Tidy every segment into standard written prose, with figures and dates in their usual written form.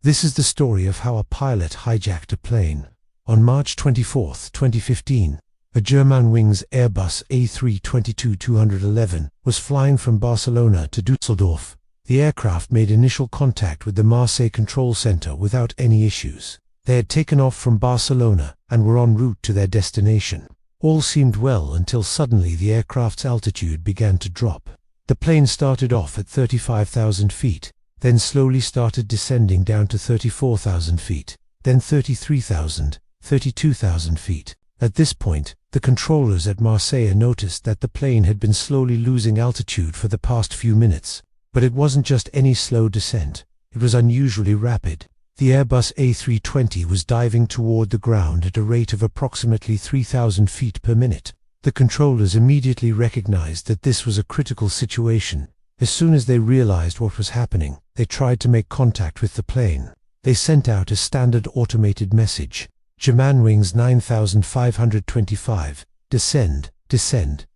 This is the story of how a pilot hijacked a plane. On March 24, 2015, a Germanwings Airbus A320-211 was flying from Barcelona to Düsseldorf. The aircraft made initial contact with the Marseille control center without any issues. They had taken off from Barcelona and were en route to their destination. All seemed well until suddenly the aircraft's altitude began to drop. The plane started off at 35,000 feet, then slowly started descending down to 34,000 feet, then 33,000, 32,000 feet. At this point, the controllers at Marseille noticed that the plane had been slowly losing altitude for the past few minutes. But it wasn't just any slow descent, it was unusually rapid. The Airbus A320 was diving toward the ground at a rate of approximately 3,000 feet per minute. The controllers immediately recognized that this was a critical situation. As soon as they realized what was happening, they tried to make contact with the plane. They sent out a standard automated message: Germanwings 9525, descend,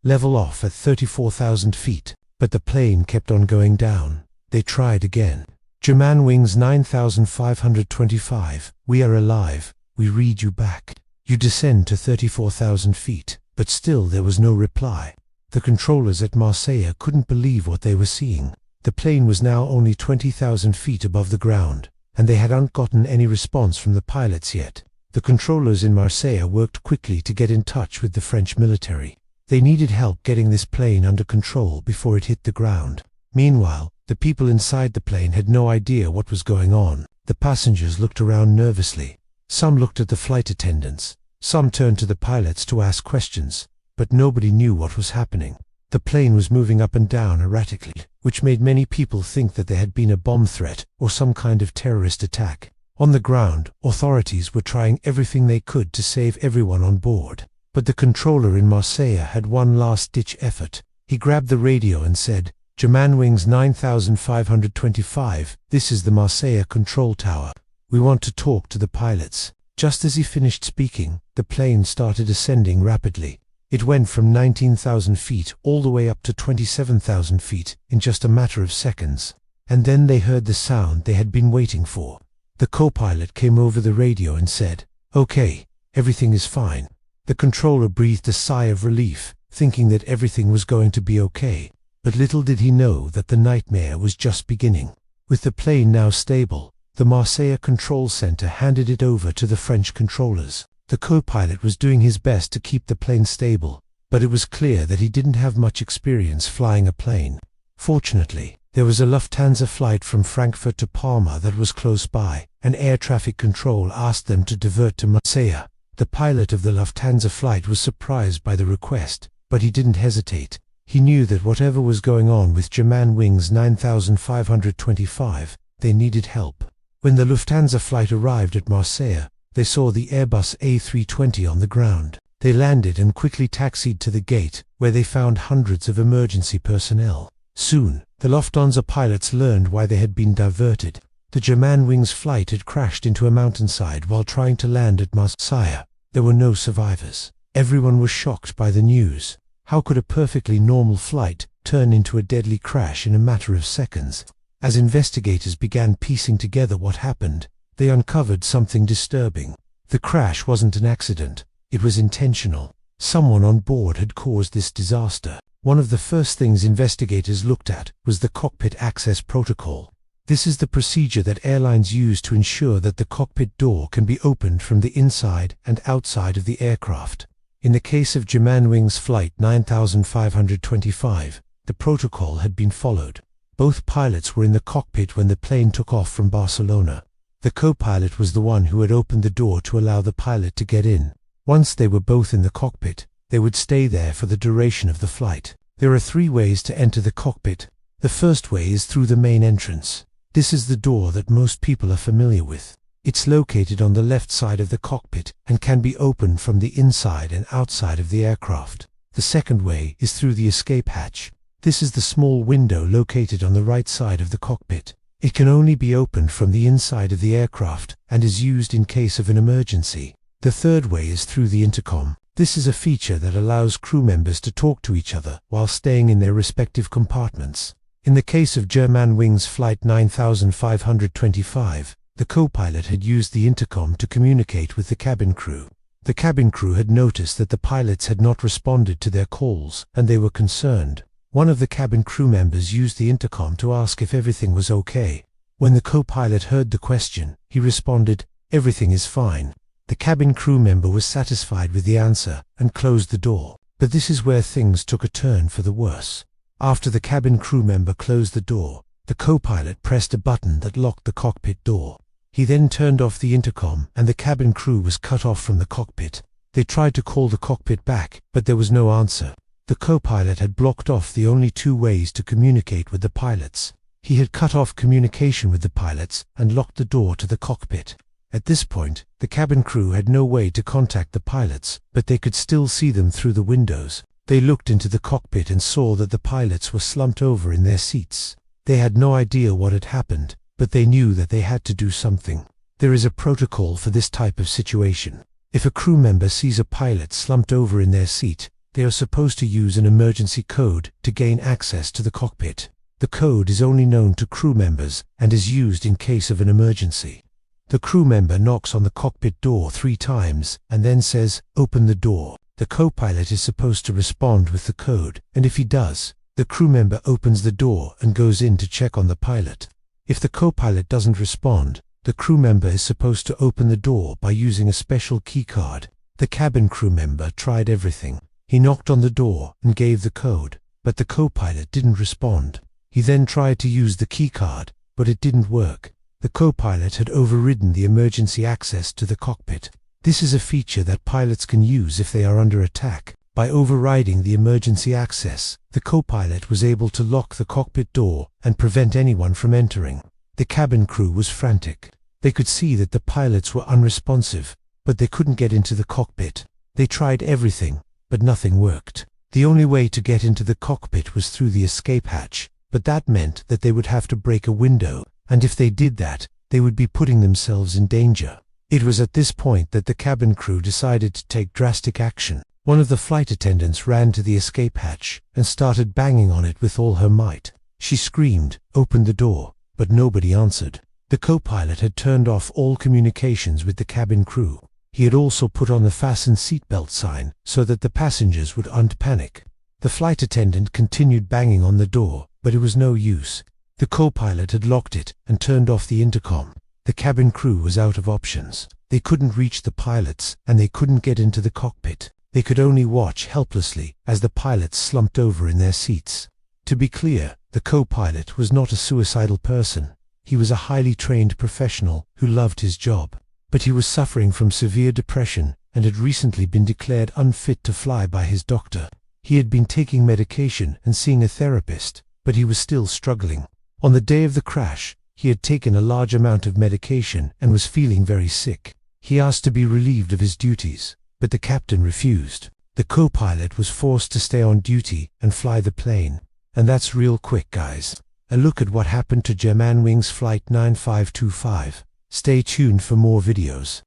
level off at 34,000 feet. But the plane kept on going down. They tried again. Germanwings 9525, we are alive, we read you back. You descend to 34,000 feet, but still there was no reply. The controllers at Marseille couldn't believe what they were seeing. The plane was now only 20,000 feet above the ground, and they hadn't gotten any response from the pilots yet. The controllers in Marseille worked quickly to get in touch with the French military. They needed help getting this plane under control before it hit the ground. Meanwhile, the people inside the plane had no idea what was going on. The passengers looked around nervously. Some looked at the flight attendants. Some turned to the pilots to ask questions, but nobody knew what was happening. The plane was moving up and down erratically, which made many people think that there had been a bomb threat or some kind of terrorist attack. On the ground, authorities were trying everything they could to save everyone on board. But the controller in Marseille had one last-ditch effort. He grabbed the radio and said, Germanwings 9525, this is the Marseille control tower. We want to talk to the pilots. Just as he finished speaking, the plane started ascending rapidly. It went from 19,000 feet all the way up to 27,000 feet in just a matter of seconds. And then they heard the sound they had been waiting for. The co-pilot came over the radio and said, "Okay, everything is fine." The controller breathed a sigh of relief, thinking that everything was going to be okay. But little did he know that the nightmare was just beginning. With the plane now stable, the Marseille control center handed it over to the French controllers. The co-pilot was doing his best to keep the plane stable, but it was clear that he didn't have much experience flying a plane. Fortunately, there was a Lufthansa flight from Frankfurt to Palma that was close by, and air traffic control asked them to divert to Marseille. The pilot of the Lufthansa flight was surprised by the request, but he didn't hesitate. He knew that whatever was going on with Germanwings 9525, they needed help. When the Lufthansa flight arrived at Marseille, they saw the Airbus A320 on the ground. They landed and quickly taxied to the gate, where they found hundreds of emergency personnel. Soon, the Lufthansa pilots learned why they had been diverted. The Germanwings flight had crashed into a mountainside while trying to land at Marseille. There were no survivors. Everyone was shocked by the news. How could a perfectly normal flight turn into a deadly crash in a matter of seconds? As investigators began piecing together what happened, they uncovered something disturbing. The crash wasn't an accident. It was intentional. Someone on board had caused this disaster. One of the first things investigators looked at was the cockpit access protocol. This is the procedure that airlines use to ensure that the cockpit door can be opened from the inside and outside of the aircraft. In the case of Germanwings Flight 9525, the protocol had been followed. Both pilots were in the cockpit when the plane took off from Barcelona. The co-pilot was the one who had opened the door to allow the pilot to get in. Once they were both in the cockpit, they would stay there for the duration of the flight. There are 3 ways to enter the cockpit. The first way is through the main entrance. This is the door that most people are familiar with. It's located on the left side of the cockpit and can be opened from the inside and outside of the aircraft. The second way is through the escape hatch. This is the small window located on the right side of the cockpit. It can only be opened from the inside of the aircraft and is used in case of an emergency. The third way is through the intercom. This is a feature that allows crew members to talk to each other while staying in their respective compartments. In the case of Germanwings Flight 9525, The co-pilot had used the intercom to communicate with the cabin crew. The cabin crew had noticed that the pilots had not responded to their calls, and they were concerned. One of the cabin crew members used the intercom to ask if everything was okay. When the co-pilot heard the question, he responded, "Everything is fine." The cabin crew member was satisfied with the answer and closed the door. But this is where things took a turn for the worse. After the cabin crew member closed the door, the co-pilot pressed a button that locked the cockpit door. He then turned off the intercom, and the cabin crew was cut off from the cockpit. They tried to call the cockpit back, but there was no answer. The co-pilot had blocked off the only two ways to communicate with the pilots. He had cut off communication with the pilots and locked the door to the cockpit. At this point, the cabin crew had no way to contact the pilots, but they could still see them through the windows. They looked into the cockpit and saw that the pilots were slumped over in their seats. They had no idea what had happened, but they knew that they had to do something. There is a protocol for this type of situation. If a crew member sees a pilot slumped over in their seat, they are supposed to use an emergency code to gain access to the cockpit. The code is only known to crew members and is used in case of an emergency. The crew member knocks on the cockpit door 3 times and then says, "Open the door." The co-pilot is supposed to respond with the code, and if he does, the crew member opens the door and goes in to check on the pilot. If the co-pilot doesn't respond, the crew member is supposed to open the door by using a special key card. The cabin crew member tried everything. He knocked on the door and gave the code, but the co-pilot didn't respond. He then tried to use the key card, but it didn't work. The co-pilot had overridden the emergency access to the cockpit. This is a feature that pilots can use if they are under attack. By overriding the emergency access, the co-pilot was able to lock the cockpit door and prevent anyone from entering. The cabin crew was frantic. They could see that the pilots were unresponsive, but they couldn't get into the cockpit. They tried everything, but nothing worked. The only way to get into the cockpit was through the escape hatch, but that meant that they would have to break a window, and if they did that, they would be putting themselves in danger. It was at this point that the cabin crew decided to take drastic action. One of the flight attendants ran to the escape hatch and started banging on it with all her might. She screamed, "Open the door," but nobody answered. The co-pilot had turned off all communications with the cabin crew. He had also put on the fasten seatbelt sign so that the passengers wouldn't panic. The flight attendant continued banging on the door, but it was no use. The co-pilot had locked it and turned off the intercom. The cabin crew was out of options. They couldn't reach the pilots, and they couldn't get into the cockpit. They could only watch helplessly as the pilots slumped over in their seats. To be clear, the co-pilot was not a suicidal person. He was a highly trained professional who loved his job. But he was suffering from severe depression and had recently been declared unfit to fly by his doctor. He had been taking medication and seeing a therapist, but he was still struggling. On the day of the crash, he had taken a large amount of medication and was feeling very sick. He asked to be relieved of his duties, but the captain refused. The co-pilot was forced to stay on duty and fly the plane. And that's real quick, guys. A look at what happened to Germanwings Flight 9525. Stay tuned for more videos.